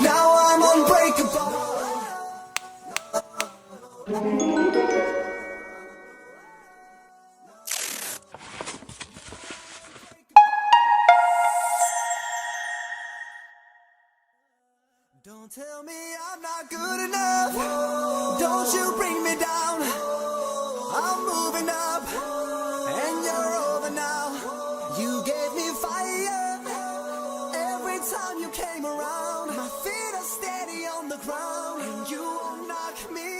Now I'm unbreakable. Don't tell me I'm not good enough. Don't you bring me down. I'm moving up, and you're over now. You gave me fire every time you came around. My feet are steady on the ground, and you won't knock me